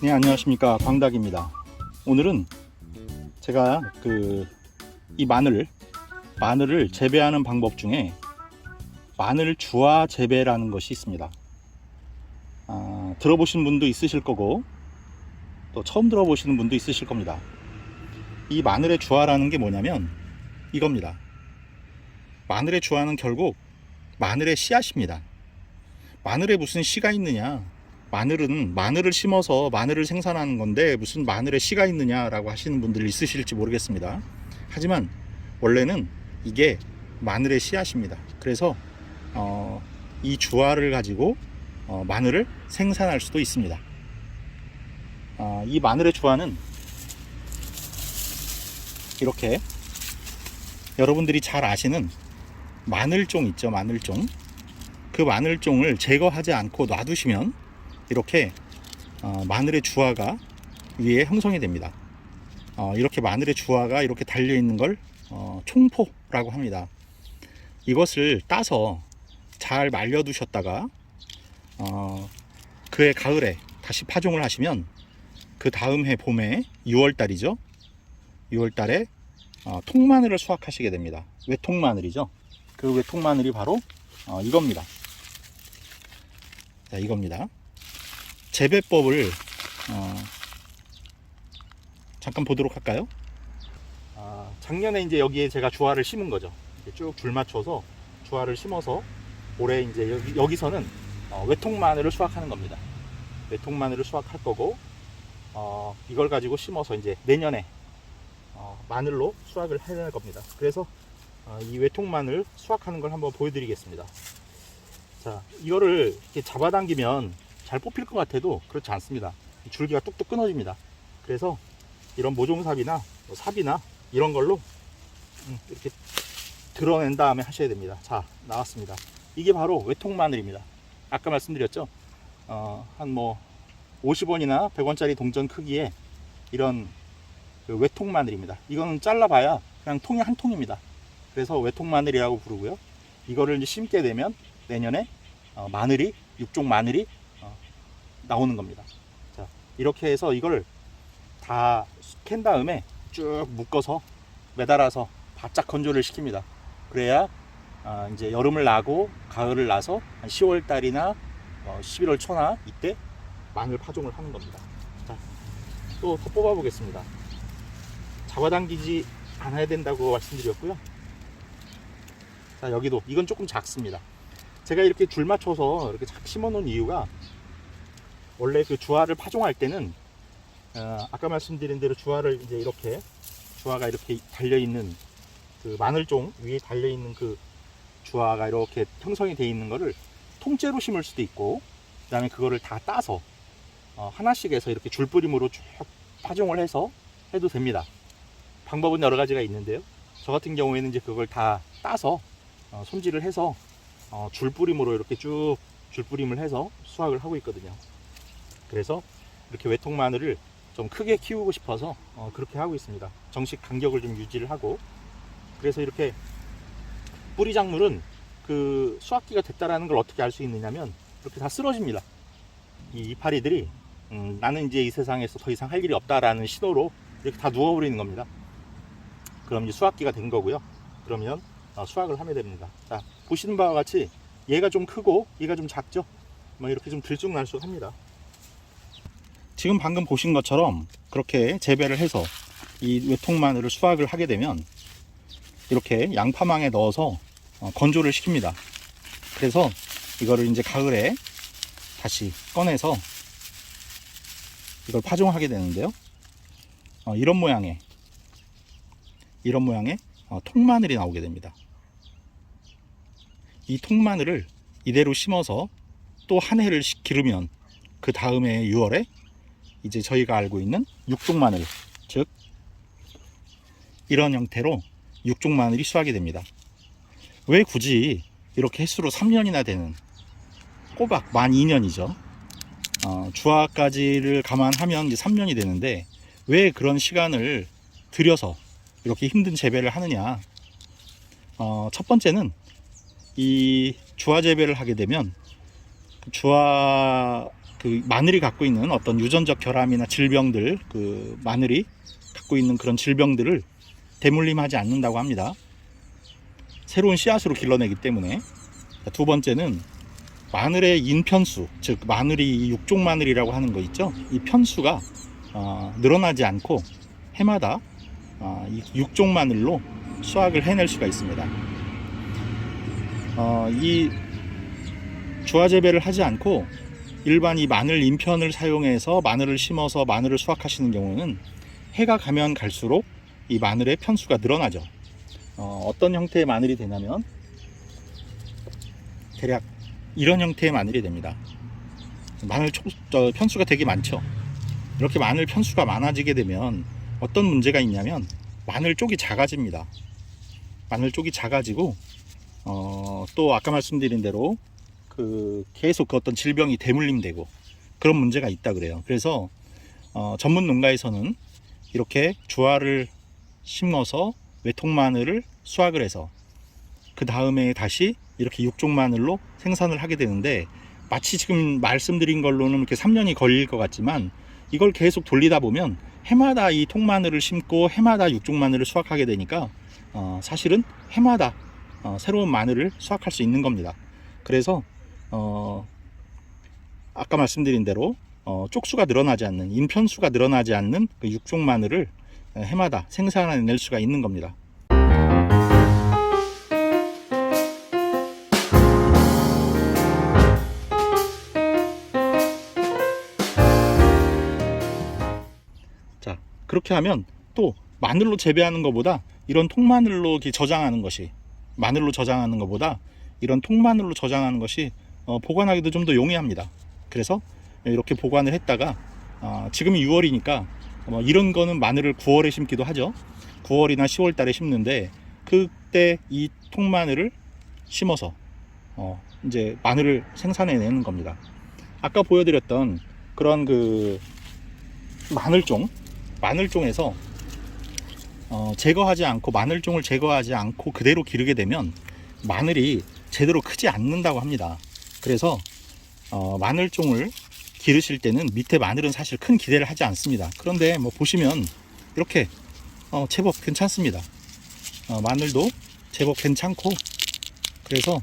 네, 안녕하십니까, 광닭입니다. 오늘은 제가 이 마늘을 재배하는 방법 중에 마늘 주화 재배라는 것이 있습니다. 들어보신 분도 있으실 거고 또 처음 들어보시는 분도 있으실 겁니다. 이 마늘의 주화라는 게 뭐냐면 이겁니다. 마늘의 주화는 결국 마늘의 씨앗입니다. 마늘에 무슨 씨가 있느냐, 마늘은 마늘을 심어서 마늘을 생산하는 건데 무슨 마늘에 씨가 있느냐라고 하시는 분들 있으실지 모르겠습니다. 하지만 원래는 이게 마늘의 씨앗입니다. 그래서 이 주화를 가지고 마늘을 생산할 수도 있습니다. 이 마늘의 주화는 이렇게 여러분들이 잘 아시는 마늘종 있죠, 마늘종. 그 마늘종을 제거하지 않고 놔두시면 이렇게 마늘의 주화가 위에 형성이 됩니다. 이렇게 마늘의 주화가 이렇게 달려 있는 걸 총포라고 합니다. 이것을 따서 잘 말려 두셨다가 그해 가을에 다시 파종을 하시면 그 다음 해 봄에 6월달이죠. 6월달에 통마늘을 수확하시게 됩니다. 외통마늘이죠. 그 외통마늘이 바로 이겁니다. 자, 이겁니다. 재배법을 잠깐 보도록 할까요? 작년에 이제 여기에 제가 주화를 심은 거죠. 쭉 줄 맞춰서 주화를 심어서 올해 이제 여기서는 외통마늘을 수확하는 겁니다. 외통마늘을 수확할 거고 이걸 가지고 심어서 이제 내년에 마늘로 수확을 해낼 겁니다. 그래서 이 외통마늘 수확하는 걸 한번 보여드리겠습니다. 자, 이거를 이렇게 잡아당기면 잘 뽑힐 것 같아도 그렇지 않습니다. 줄기가 뚝뚝 끊어집니다. 그래서 이런 모종삽이나 삽이나 이런 걸로 이렇게 드러낸 다음에 하셔야 됩니다. 자, 나왔습니다. 이게 바로 외통마늘입니다. 아까 말씀드렸죠. 한 50원이나 100원짜리 동전 크기의 이런 외통마늘입니다. 이거는 잘라봐야 그냥 통이 한 통입니다. 그래서 외통마늘이라고 부르고요. 이거를 이제 심게 되면 내년에 마늘이, 육종 마늘이 나오는 겁니다. 자, 이렇게 해서 이걸 다 캔 다음에 쭉 묶어서 매달아서 바짝 건조를 시킵니다. 그래야 이제 여름을 나고 가을을 나서 한 10월 달이나 11월 초나 이때 마늘 파종을 하는 겁니다. 자, 또 더 뽑아 보겠습니다. 잡아당기지 않아야 된다고 말씀드렸고요. 자, 여기도 이건 조금 작습니다. 제가 이렇게 줄 맞춰서 이렇게 작 심어 놓은 이유가 원래 그 주화를 파종할 때는 아까 말씀드린 대로 주화를 이제 이렇게 주화가 이렇게 달려 있는 그 마늘종 위에 달려 있는 그 주화가 이렇게 형성이 되어 있는 거를 통째로 심을 수도 있고, 그 다음에 그거를 다 따서 하나씩 해서 이렇게 줄뿌림으로 쭉 파종을 해서 해도 됩니다. 방법은 여러 가지가 있는데요. 저 같은 경우에는 이제 그걸 다 따서 손질을 해서 줄뿌림으로 이렇게 쭉 줄뿌림을 해서 수확을 하고 있거든요. 그래서 이렇게 외통마늘을 좀 크게 키우고 싶어서 그렇게 하고 있습니다. 정식 간격을 좀 유지를 하고. 그래서 이렇게 뿌리 작물은 그 수확기가 됐다라는 걸 어떻게 알 수 있느냐면 이렇게 다 쓰러집니다. 이 이파리들이 나는 이제 이 세상에서 더 이상 할 일이 없다라는 신호로 이렇게 다 누워버리는 겁니다. 그럼 이제 수확기가 된 거고요. 그러면 수확을 하면 됩니다. 자, 보시는 바와 같이 얘가 좀 크고 얘가 좀 작죠. 이렇게 좀 들쭉날쭉합니다. 지금 방금 보신 것처럼 그렇게 재배를 해서 이 외통마늘을 수확을 하게 되면 이렇게 양파망에 넣어서 건조를 시킵니다. 그래서 이거를 이제 가을에 다시 꺼내서 이걸 파종하게 되는데요. 이런 모양의 통마늘이 나오게 됩니다. 이 통마늘을 이대로 심어서 또 한 해를 기르면 그 다음에 6월에 이제 저희가 알고 있는 육종마늘, 즉 이런 형태로 육종마늘이 수확이 됩니다. 왜 굳이 이렇게 횟수로 3년이나 되는 꼬박 만 2년이죠. 주화까지를 감안하면 이제 3년이 되는데 왜 그런 시간을 들여서 이렇게 힘든 재배를 하느냐. 첫 번째는 이 주화 재배를 하게 되면 주화가 그 마늘이 갖고 있는 어떤 유전적 결함이나 질병들, 그 마늘이 갖고 있는 그런 질병들을 대물림하지 않는다고 합니다. 새로운 씨앗으로 길러내기 때문에. 두 번째는 마늘의 인편수, 즉 마늘이 육종 마늘이라고 하는 거 있죠. 이 편수가 늘어나지 않고 해마다 이 육종 마늘로 수확을 해낼 수가 있습니다. 이 주화 재배를 하지 않고 일반 이 마늘 인편을 사용해서 마늘을 심어서 마늘을 수확하시는 경우는 해가 가면 갈수록 이 마늘의 편수가 늘어나죠. 어떤 형태의 마늘이 되냐면 대략 이런 형태의 마늘이 됩니다. 마늘 편수가 되게 많죠. 이렇게 마늘 편수가 많아지게 되면 어떤 문제가 있냐면 마늘 쪽이 작아집니다. 마늘 쪽이 작아지고 또 아까 말씀드린 대로 계속 그 어떤 질병이 대물림되고 그런 문제가 있다 그래요. 그래서 전문 농가에서는 이렇게 주화를 심어서 외통 마늘을 수확을 해서 그 다음에 다시 이렇게 육종 마늘로 생산을 하게 되는데, 마치 지금 말씀드린 걸로는 이렇게 3년이 걸릴 것 같지만 이걸 계속 돌리다 보면 해마다 이 통마늘을 심고 해마다 육종 마늘을 수확하게 되니까 사실은 해마다 새로운 마늘을 수확할 수 있는 겁니다. 그래서 아까 말씀드린 대로 쪽수가 늘어나지 않는, 인편수가 늘어나지 않는 그 육종 마늘을 해마다 생산해낼 수가 있는 겁니다. 자, 그렇게 하면 또 마늘로 재배하는 것보다 이런 통마늘로 저장하는 것이, 마늘로 저장하는 것보다 이런 통마늘로 저장하는 것이 보관하기도 좀 더 용이합니다. 그래서 이렇게 보관을 했다가 지금이 6월이니까 이런 거는 마늘을 9월에 심기도 하죠. 9월이나 10월 달에 심는데 그때 이 통마늘을 심어서 이제 마늘을 생산해내는 겁니다. 아까 보여드렸던 그런 그 마늘종에서 제거하지 않고, 마늘종을 제거하지 않고 그대로 기르게 되면 마늘이 제대로 크지 않는다고 합니다. 그래서 마늘종을 기르실 때는 밑에 마늘은 사실 큰 기대를 하지 않습니다. 그런데 보시면 이렇게 제법 괜찮습니다. 마늘도 제법 괜찮고, 그래서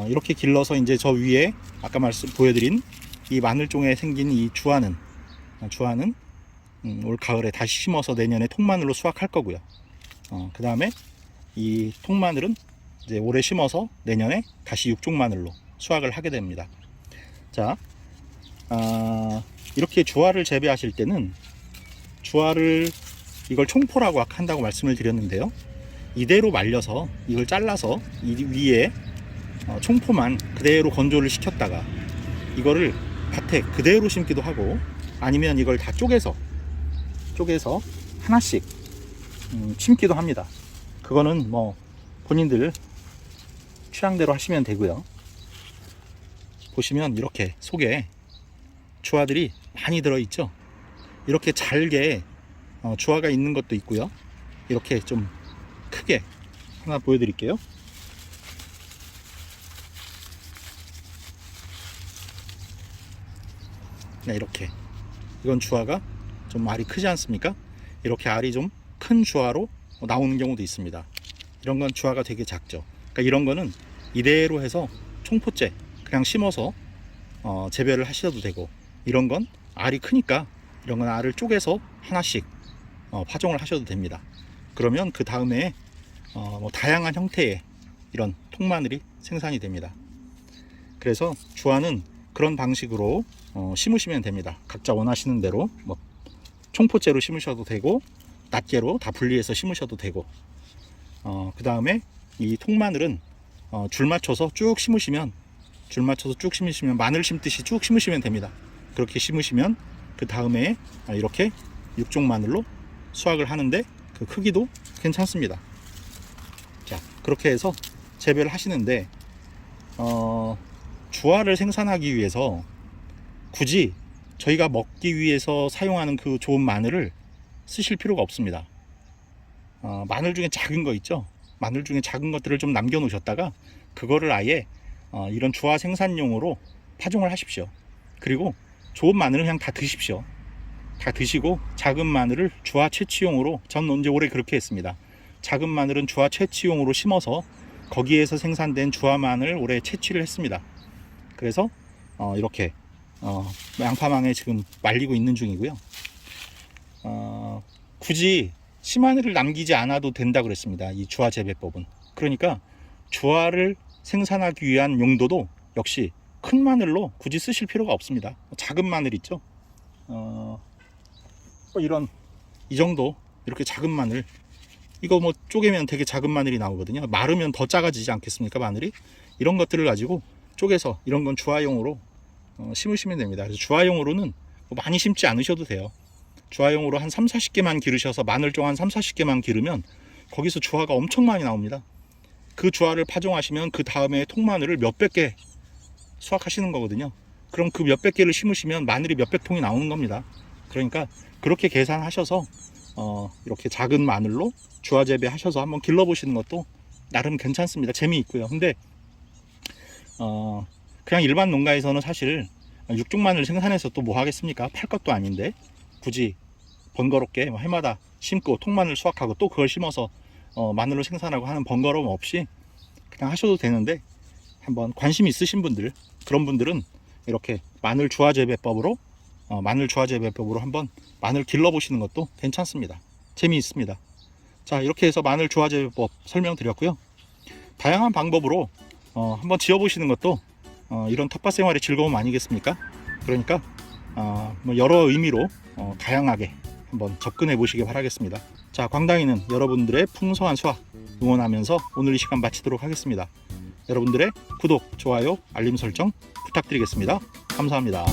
이렇게 길러서 이제 저 위에 아까 보여드린 이 마늘종에 생긴 이 주화는 올 가을에 다시 심어서 내년에 통마늘로 수확할 거고요. 그 다음에 이 통마늘은 이제 올해 심어서 내년에 다시 육종 마늘로 수확을 하게 됩니다. 자, 이렇게 주화를 재배하실 때는 이걸 총포라고 한다고 말씀을 드렸는데요. 이대로 말려서 이걸 잘라서 이 위에 총포만 그대로 건조를 시켰다가 이거를 밭에 그대로 심기도 하고, 아니면 이걸 다 쪼개서 하나씩 심기도 합니다. 그거는 본인들 취향대로 하시면 되고요. 보시면 이렇게 속에 주화들이 많이 들어있죠. 이렇게 잘게 주화가 있는 것도 있고요. 이렇게 좀 크게 하나 보여드릴게요. 네, 이렇게 이건 주화가 좀 알이 크지 않습니까? 이렇게 알이 좀 큰 주화로 나오는 경우도 있습니다. 이런 건 주화가 되게 작죠. 그러니까 이런 거는 이대로 해서 총포째 그냥 심어서 재배를 하셔도 되고, 이런 건 알이 크니까 이런 건 알을 쪼개서 하나씩 파종을 하셔도 됩니다. 그러면 그 다음에 다양한 형태의 이런 통마늘이 생산이 됩니다. 그래서 주화는 그런 방식으로 심으시면 됩니다. 각자 원하시는 대로 총포째로 심으셔도 되고, 낱개로 다 분리해서 심으셔도 되고, 그 다음에 이 통마늘은 줄 맞춰서 쭉 심으시면, 마늘 심듯이 쭉 심으시면 됩니다. 그렇게 심으시면 그 다음에 이렇게 육종 마늘로 수확을 하는데 그 크기도 괜찮습니다. 자, 그렇게 해서 재배를 하시는데 주화를 생산하기 위해서 굳이 저희가 먹기 위해서 사용하는 그 좋은 마늘을 쓰실 필요가 없습니다. 마늘 중에 작은 거 있죠. 마늘 중에 작은 것들을 좀 남겨 놓으셨다가 그거를 아예 이런 주화 생산용으로 파종을 하십시오. 그리고 좋은 마늘은 그냥 다 드십시오. 다 드시고 작은 마늘을 주화 채취용으로, 전 언제 올해 그렇게 했습니다. 작은 마늘은 주화 채취용으로 심어서 거기에서 생산된 주화 마늘 올해 채취를 했습니다. 그래서 이렇게 양파망에 지금 말리고 있는 중이고요. 굳이 씨마늘을 남기지 않아도 된다 그랬습니다. 이 주화 재배법은. 그러니까 주화를 생산하기 위한 용도도 역시 큰 마늘로 굳이 쓰실 필요가 없습니다. 작은 마늘 있죠. 이 정도 이렇게 작은 마늘, 이거 뭐 쪼개면 되게 작은 마늘이 나오거든요. 마르면 더 작아지지 않겠습니까, 마늘이? 이런 것들을 가지고 쪼개서, 이런 건 주화용으로 심으시면 됩니다. 그래서 주화용으로는 뭐 많이 심지 않으셔도 돼요. 주화용으로 한 3, 40개만 기르셔서 마늘종 한 3, 40개만 기르면 거기서 주화가 엄청 많이 나옵니다. 그 주화를 파종하시면 그 다음에 통마늘을 몇백 개 수확하시는 거거든요. 그럼 그 몇백 개를 심으시면 마늘이 몇백 통이 나오는 겁니다. 그러니까 그렇게 계산하셔서 이렇게 작은 마늘로 주화 재배하셔서 한번 길러보시는 것도 나름 괜찮습니다. 재미있고요. 근데 그냥 일반 농가에서는 사실 육종 마늘 생산해서 또 뭐 하겠습니까? 팔 것도 아닌데 굳이 번거롭게 해마다 심고 통마늘 수확하고 또 그걸 심어서 마늘로 생산하고 하는 번거로움 없이 그냥 하셔도 되는데, 한번 관심 있으신 분들, 그런 분들은 이렇게 마늘 주화 재배법으로 한번 마늘 길러보시는 것도 괜찮습니다. 재미있습니다. 자, 이렇게 해서 마늘 주화 재배법 설명드렸고요. 다양한 방법으로 한번 지어보시는 것도 이런 텃밭 생활의 즐거움 아니겠습니까? 그러니까 뭐 여러 의미로 다양하게 한번 접근해 보시기 바라겠습니다. 자, 광당이는 여러분들의 풍성한 수확 응원하면서 오늘 이 시간 마치도록 하겠습니다. 여러분들의 구독, 좋아요, 알림 설정 부탁드리겠습니다. 감사합니다.